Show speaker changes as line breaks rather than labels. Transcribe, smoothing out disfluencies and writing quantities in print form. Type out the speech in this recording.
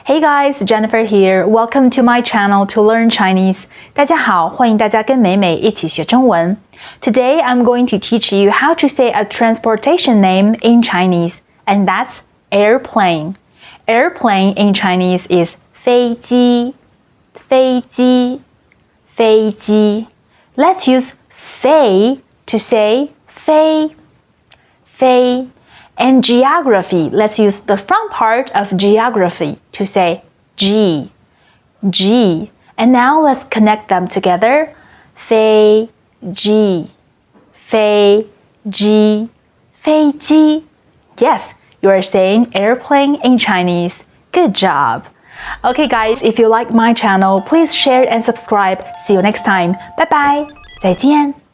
Hey guys, Jennifer here. Welcome to my channel to learn Chinese. 大家好，欢迎大家跟美美一起学中文。Today I'm going to teach you how to say a transportation name in Chinese, and that's airplane. Airplane in Chinese is 飞机，飞机，飞机。Let's use 飞 to say 飞，飞。And geography, let's use the front part of geography to say G, G. And now let's connect them together. 飞机，飞机，飞机。Yes, you are saying airplane in Chinese. Good job. Okay guys, if you like my channel, please share and subscribe. See you next time. Bye bye. 再见。